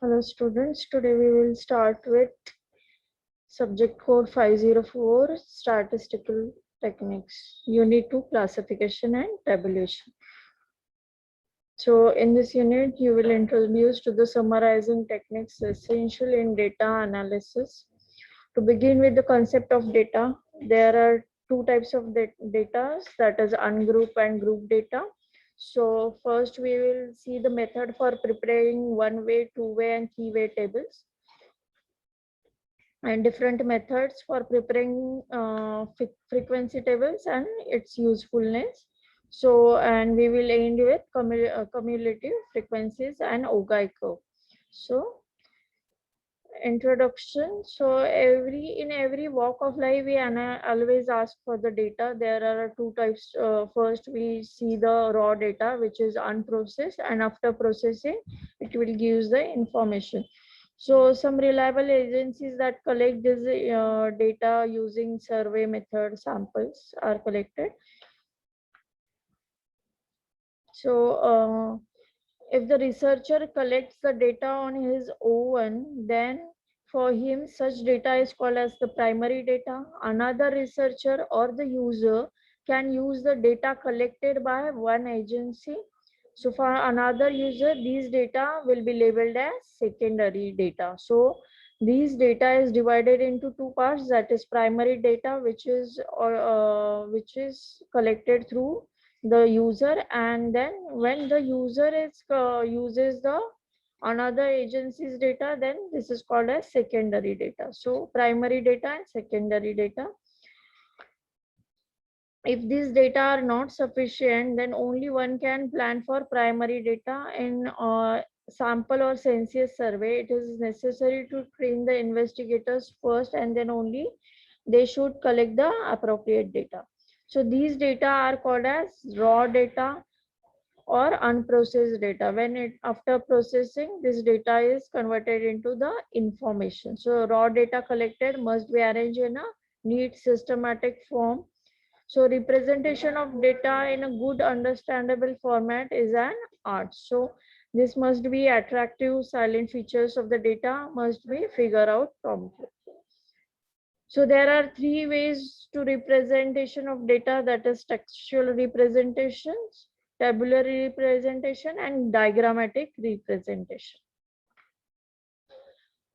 Hello students, today we will start with subject code 504 statistical techniques, unit 2 classification and tabulation. So in this unit you will introduce to the summarizing techniques essential in data analysis. To begin with the concept of data, there are two types of data, that is ungroup and group data. So first we will see the method for preparing one-way, two-way and three-way tables, and different methods for preparing frequency tables and its usefulness. So, and we will end with cumulative frequencies and OGI curve. So, introduction. So, in every walk of life, we always ask for the data. There are two types. First, we see the raw data, which is unprocessed, and after processing, it will give the information. So some reliable agencies that collect this data using survey method samples are collected. So if the researcher collects the data on his own, then for him such data is called as the primary data. Another researcher or the user can use the data collected by one agency. So for another user, these data will be labeled as secondary data. So these data is divided into two parts, that is primary data, which is collected through the user, and then when the user uses the another agency's data, then this is called as secondary data. So primary data and secondary data. If these data are not sufficient, then only one can plan for primary data. In sample or census survey, it is necessary to train the investigators first, and then only they should collect the appropriate data. So these data are called as raw data or unprocessed data. When it after processing, this data is converted into the information. So raw data collected must be arranged in a neat systematic form. So representation of data in a good understandable format is an art. So this must be attractive. Silent features of the data must be figured out promptly. So there are three ways to representation of data, that is textual representations, tabular representation and diagrammatic representation.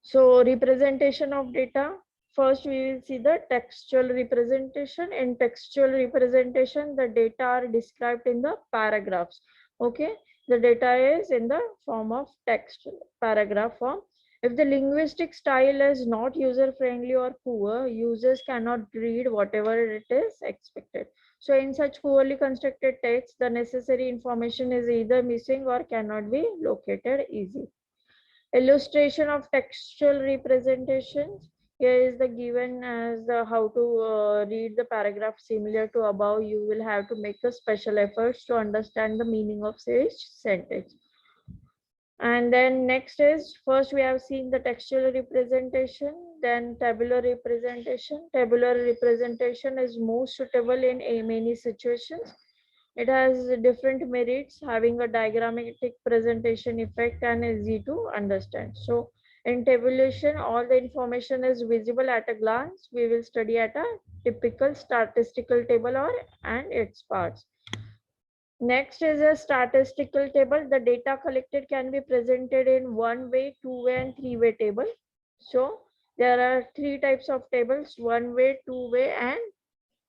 So representation of data, first we will see the textual representation. In textual representation, the data are described in the paragraphs. Okay, the data is in the form of text, paragraph form. If the linguistic style is not user friendly or poor, users cannot read whatever it is expected. So in such poorly constructed text, the necessary information is either missing or cannot be located easily. Illustration of textual representations. Here is the given as the how to read the paragraph similar to above. You will have to make a special efforts to understand the meaning of each sentence. And then next is, first we have seen the textual representation, then tabular representation. Tabular representation is most suitable in many situations. It has different merits, having a diagrammatic presentation effect and easy to understand. So in tabulation, all the information is visible at a glance. We will study at a typical statistical table or and its parts. Next is a statistical table. The data collected can be presented in one way, two way and three way table. So there are three types of tables: one way, two way and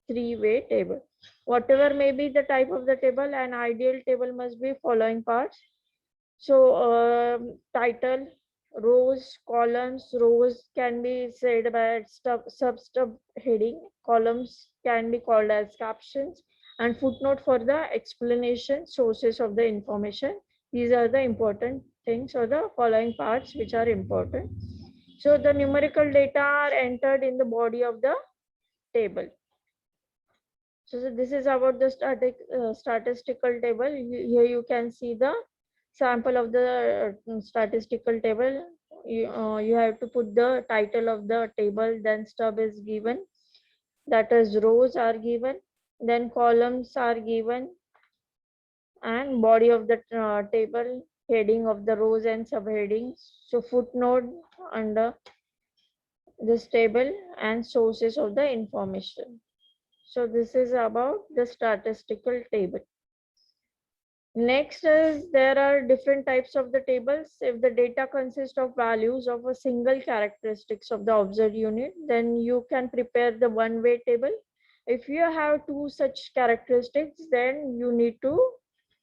three-way table. Whatever may be the type of the table, an ideal table must be following parts. So title, rows, columns. Rows can be said by sub heading. Columns can be called as captions, and footnote for the explanation, sources of the information. These are the important things, or the following parts which are important. So the numerical data are entered in the body of the table. So this is about the statistical table. Here you can see the sample of the statistical table. You have to put the title of the table, then stub is given, that is rows are given, then columns are given, and body of the table. heading of the rows and subheadings. So footnote under this table and sources of the information. So this is about the statistical table. Next is there are different types of the tables. If the data consists of values of a single characteristics of the observed unit, then you can prepare the one-way table. If you have two such characteristics, then you need to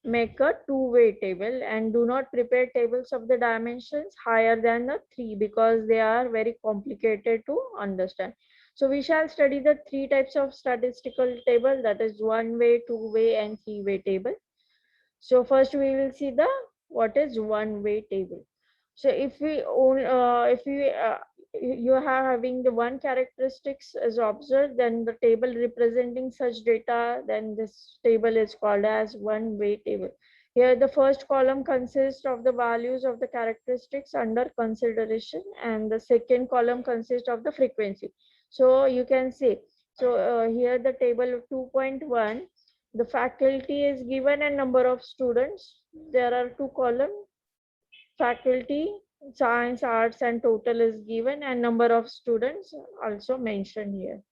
make a two-way table, and do not prepare tables of the dimensions higher than the 3 because they are very complicated to understand. So we shall study the three types of statistical table, that is one-way, two-way and three-way table. So first we will see the what is one-way table. So if we own, if we you are having the one characteristics as observed, then the table representing such data, then this table is called as one-way table. Here the first column consists of the values of the characteristics under consideration, and the second column consists of the frequency. So you can see, so here the table of 2.1, the faculty is given and number of students. There are two columns, faculty, science, arts and total is given, and number of students also mentioned here.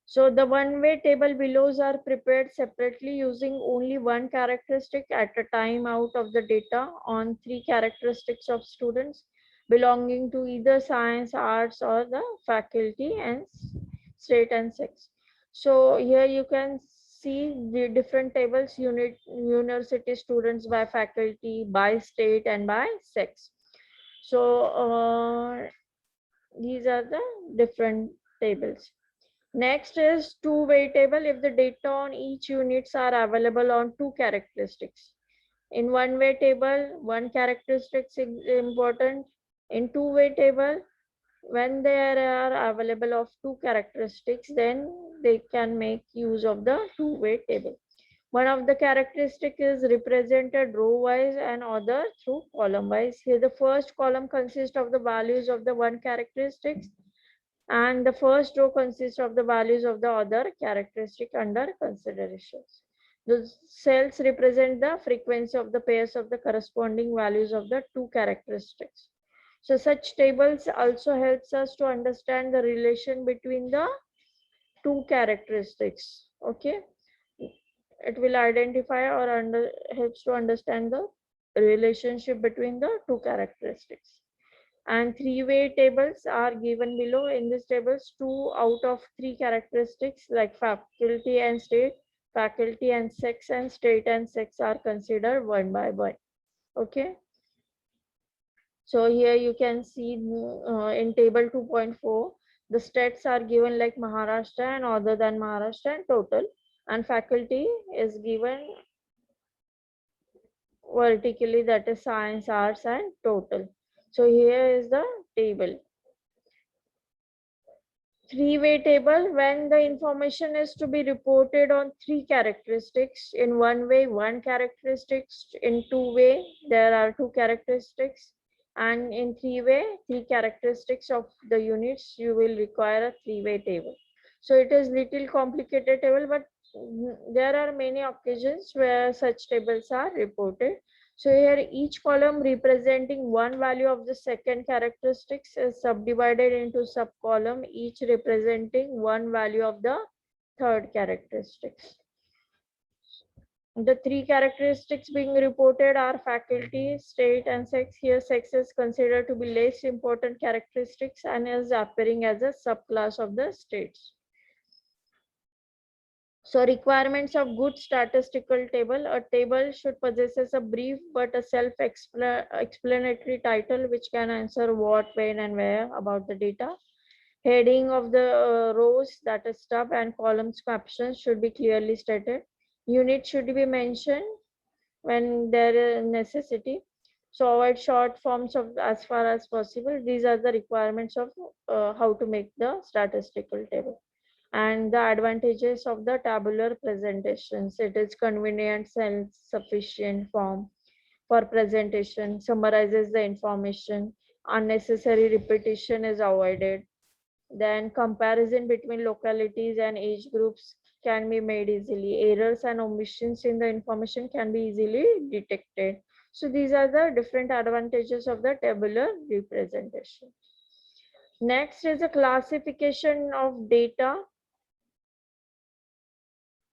So the one-way table below are prepared separately using only one characteristic at a time out of the data on three characteristics of students belonging to either science, arts or the faculty and state and sex. So here you can see the different tables, university students by faculty, by state and by sex. So these are the different tables. Next is two-way table. If the data on each units are available on two characteristics. In one-way table, one characteristic is important. In two-way table, when there are available of two characteristics, then they can make use of the two-way table. One of the characteristic is represented row-wise and other through column-wise. Here the first column consists of the values of the one characteristics, and the first row consists of the values of the other characteristic under considerations. The cells represent the frequency of the pairs of the corresponding values of the two characteristics. So such tables also helps us to understand the relation between the two characteristics. Okay, it will identify or helps to understand the relationship between the two characteristics. And three-way tables are given below. In these tables, 2 out of 3 characteristics like faculty and state, faculty and sex, and state and sex are considered one by one. Okay. So here you can see in table 2.4, the states are given like Maharashtra and other than Maharashtra and total, and faculty is given vertically, that is science, arts and total. So here is the table. Three-way table, when the information is to be reported on three characteristics. In one way, one characteristics. In two-way, there are two characteristics. And in three-way, three characteristics of the units, you will require a three-way table. So it is little complicated table, but there are many occasions where such tables are reported. So here each column representing one value of the second characteristics is subdivided into sub-column, each representing one value of the third characteristics. The three characteristics being reported are faculty, state and sex. Here sex is considered to be less important characteristics and is appearing as a subclass of the states. So requirements of good statistical table. A table should possess a brief but a self-explanatory title which can answer what, when and where about the data. Heading of the rows, that is stub, and columns captions should be clearly stated. Unit should be mentioned when there is necessity. So avoid short forms of as far as possible. These are the requirements of how to make the statistical table. And the advantages of the tabular presentations: it is convenient, self-sufficient form for presentation, summarizes the information, unnecessary repetition is avoided, Then comparison between localities and age groups can be made easily. Errors and omissions in the information can be easily detected. So these are the different advantages of the tabular representation. Next is a classification of data.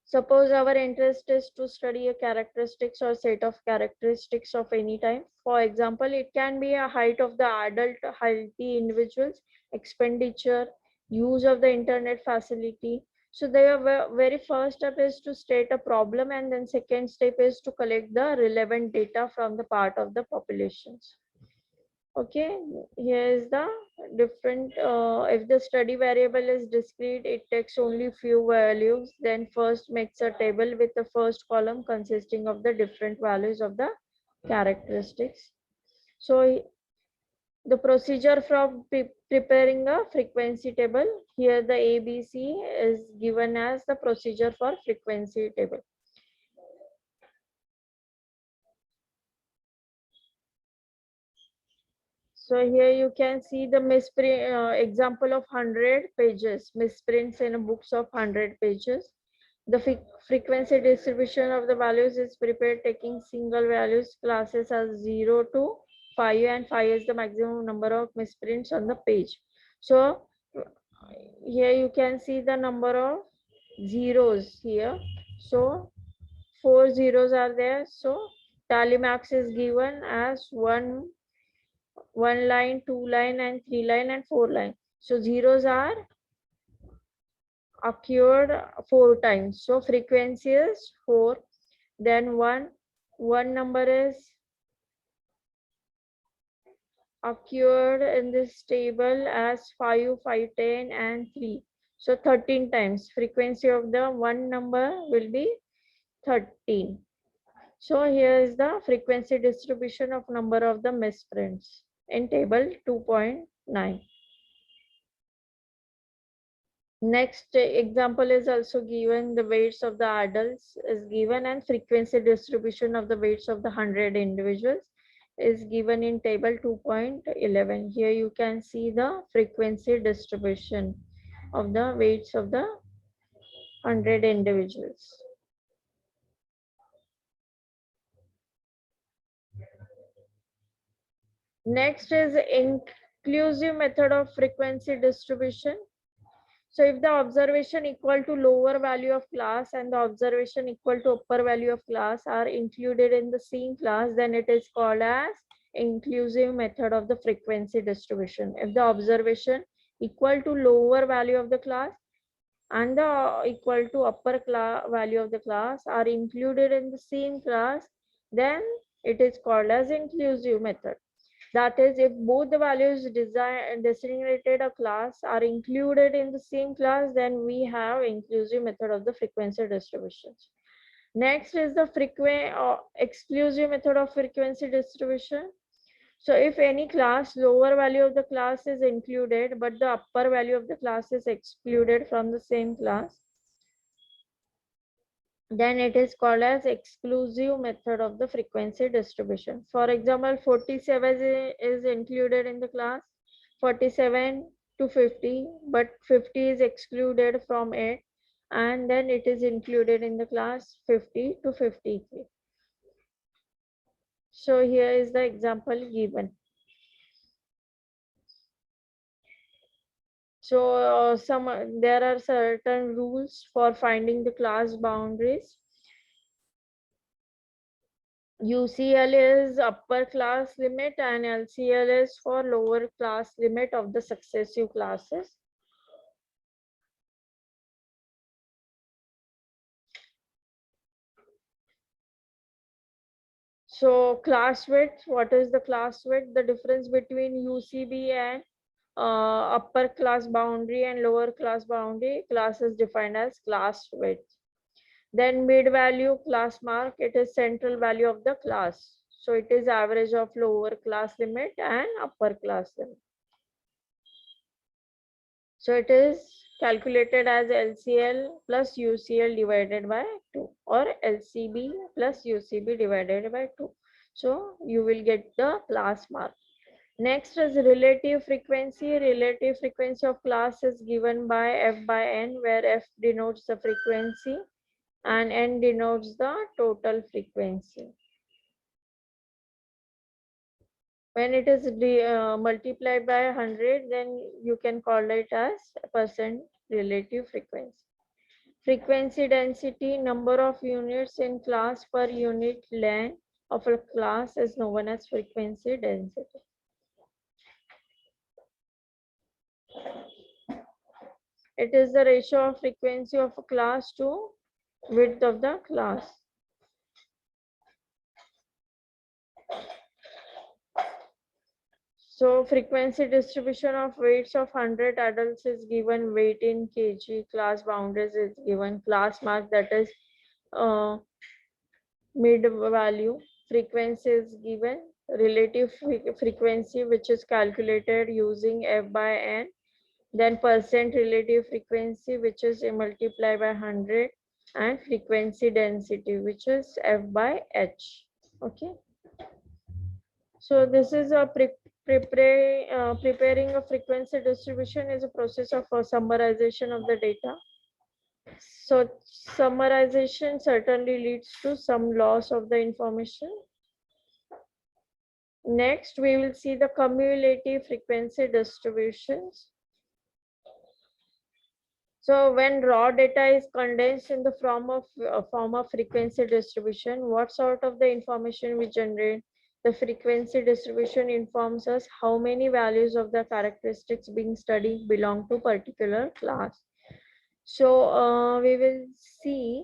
Suppose our interest is to study a characteristics or set of characteristics of any type. For example, it can be a height of the adult healthy individuals, expenditure, use of the internet facility. So the very first step is to state a problem, and then second step is to collect the relevant data from the part of the populations. Okay, here is the different, if the study variable is discrete, it takes only few values, then first makes a table with the first column consisting of the different values of the characteristics. So the procedure from preparing a frequency table, here the ABC is given as the procedure for frequency table. So here you can see the misprint example of 100 pages, misprints in books of 100 pages. The frequency distribution of the values is prepared taking single values classes as 0 to 5, and 5 is the maximum number of misprints on the page. So here you can see the number of zeros here. So 4 zeros are there. So tally max is given as 1 line, 2 line, and 3 line, and 4 line. So zeros are occurred 4 times. So frequency is 4. Then one number is occurred in this table as 5, 5, 10, and 3. So 13 times. Frequency of the one number will be 13. So here is the frequency distribution of number of the misprints in table 2.9. Next example is also given. The weights of the adults is given, and frequency distribution of the weights of the 100 individuals is given in table 2.11. Here you can see the frequency distribution of the weights of the 100 individuals. Next is inclusive method of frequency distribution. So if the observation equal to lower value of class and the observation equal to upper value of class are included in the same class, then it is called as inclusive method of the frequency distribution. If the observation equal to lower value of the class and the equal to upper class value of the class are included in the same class, then it is called as inclusive method. That is, if both the values designated a class are included in the same class, then we have inclusive method of the frequency distributions. Next is the exclusive method of frequency distribution. So if any class lower value of the class is included, but the upper value of the class is excluded from the same class, then it is called as exclusive method of the frequency distribution. For example, 47 is included in the class 47 to 50, but 50 is excluded from it, and then it is included in the class 50 to 53. So here is the example given. So there are certain rules for finding the class boundaries. UCL is upper class limit and LCL is for lower class limit of the successive classes. So class width, what is the class width? The difference between UCB and upper class boundary and lower class boundary class is defined as class width. Then mid value class mark, it is central value of the class. So it is average of lower class limit and upper class limit. So it is calculated as LCL plus UCL divided by 2 or LCB plus UCB divided by 2. So you will get the class mark. Next is relative frequency. Relative frequency of class is given by f by n, where f denotes the frequency and n denotes the total frequency. When it is multiplied by 100, then you can call it as percent relative frequency. Frequency density, number of units in class per unit length of a class is known as frequency density. It is the ratio of frequency of a class to width of the class. So frequency distribution of weights of 100 adults is given, weight in kg, class boundaries is given, class mark, that is mid value, frequency is given, relative frequency which is calculated using f by n, then percent relative frequency which is multiplied by 100, and frequency density which is f by h. Okay, so this is a preparing a frequency distribution is a process of summarization of the data. So summarization certainly leads to some loss of the information. Next, we will see the cumulative frequency distributions. So when raw data is condensed in the form of frequency distribution, what sort of the information we generate? The frequency distribution informs us how many values of the characteristics being studied belong to particular class. So we will see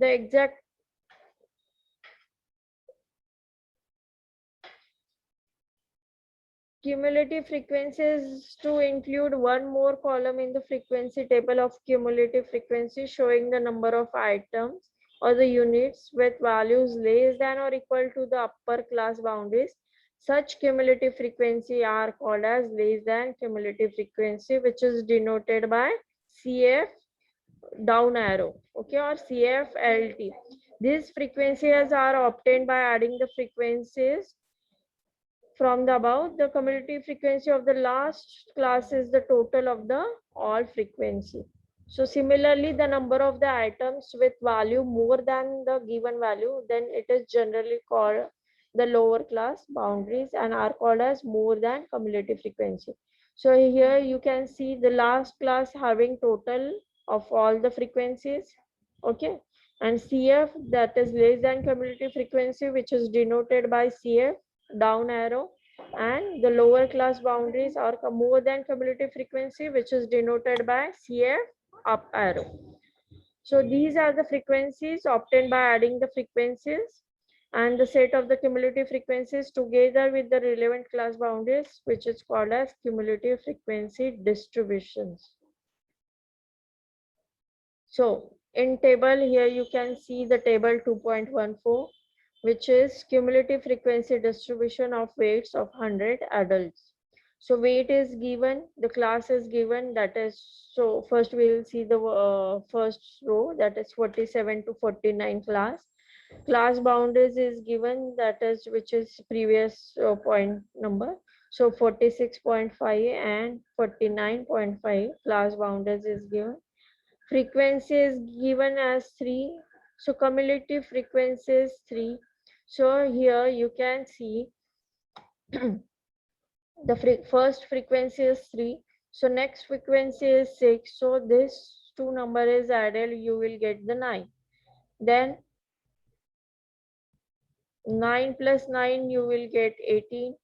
the exact cumulative frequencies to include one more column in the frequency table of cumulative frequency showing the number of items or the units with values less than or equal to the upper class boundaries. Such cumulative frequency are called as less than cumulative frequency, which is denoted by CF down arrow, okay, or CFLT. These frequencies are obtained by adding the frequencies from the above. The cumulative frequency of the last class is the total of the all frequency. So similarly, the number of the items with value more than the given value, then it is generally called the lower class boundaries and are called as more than cumulative frequency. So here you can see the last class having total of all the frequencies, okay, and CF, that is less than cumulative frequency, which is denoted by CF down arrow, and the lower class boundaries are more than cumulative frequency, which is denoted by CF up arrow. So these are the frequencies obtained by adding the frequencies and the set of the cumulative frequencies together with the relevant class boundaries, which is called as cumulative frequency distributions. So in table here you can see the table 2.14, which is cumulative frequency distribution of weights of 100 adults. So weight is given, the class is given, that is, so first we will see the first row, that is 47 to 49 class. Class boundaries is given, that is, which is previous point number. So 46.5 and 49.5 class boundaries is given. Frequency is given as 3. So cumulative frequency is 3. So here you can see the first frequency is 3. So next frequency is 6. So this two number is added, you will get the 9. Then 9 plus 9 you will get 18.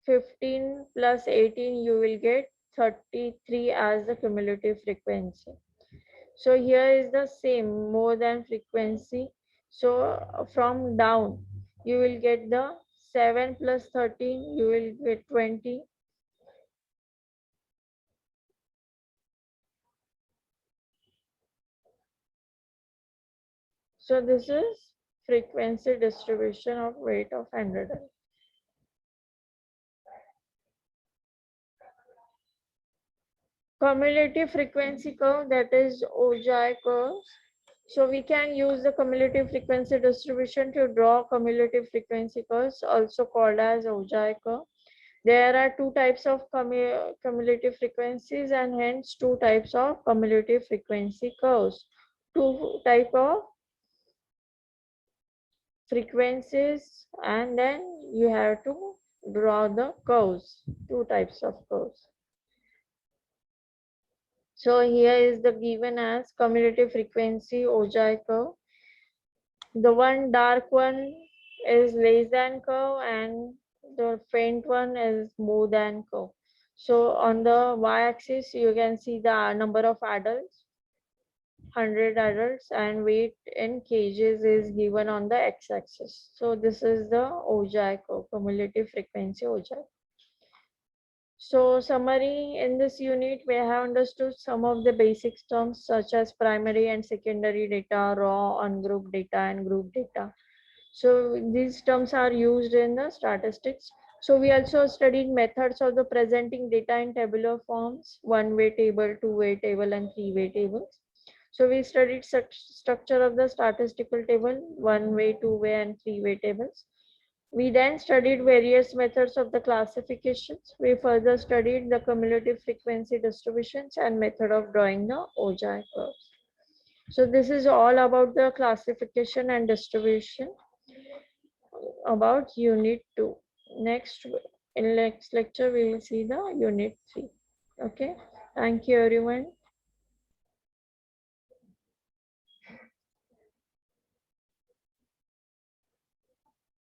15 plus 18 you will get 33 as the cumulative frequency. So here is the same, more than frequency. So from down you will get the 7 plus 13 you will get 20. So this is frequency distribution of weight of 100. Cumulative frequency curve, that is Ojai curve. So we can use the cumulative frequency distribution to draw cumulative frequency curves, also called as Ojai curve. There are two types of cumulative frequencies and hence two types of cumulative frequency curves. Two type of frequencies and then you have to draw the curves, two types of curves. So here is the given as cumulative frequency Ojai curve. The one dark one is less than curve and the faint one is more than curve. So on the y-axis you can see the number of adults, 100 adults, and weight in kgs is given on the x-axis. So this is the Ojai curve, cumulative frequency Ojai. So summary, in this unit, we have understood some of the basic terms such as primary and secondary data, raw, ungrouped data, and group data. So these terms are used in the statistics. So we also studied methods of the presenting data in tabular forms, one-way table, two-way table, and three-way tables. So we studied structure of the statistical table, one-way, two-way, and three-way tables. We then studied various methods of the classifications. We further studied the cumulative frequency distributions and method of drawing the Ojai curves. So this is all about the classification and distribution about unit 2. Next, in next lecture, we will see the unit 3. Okay. Thank you everyone.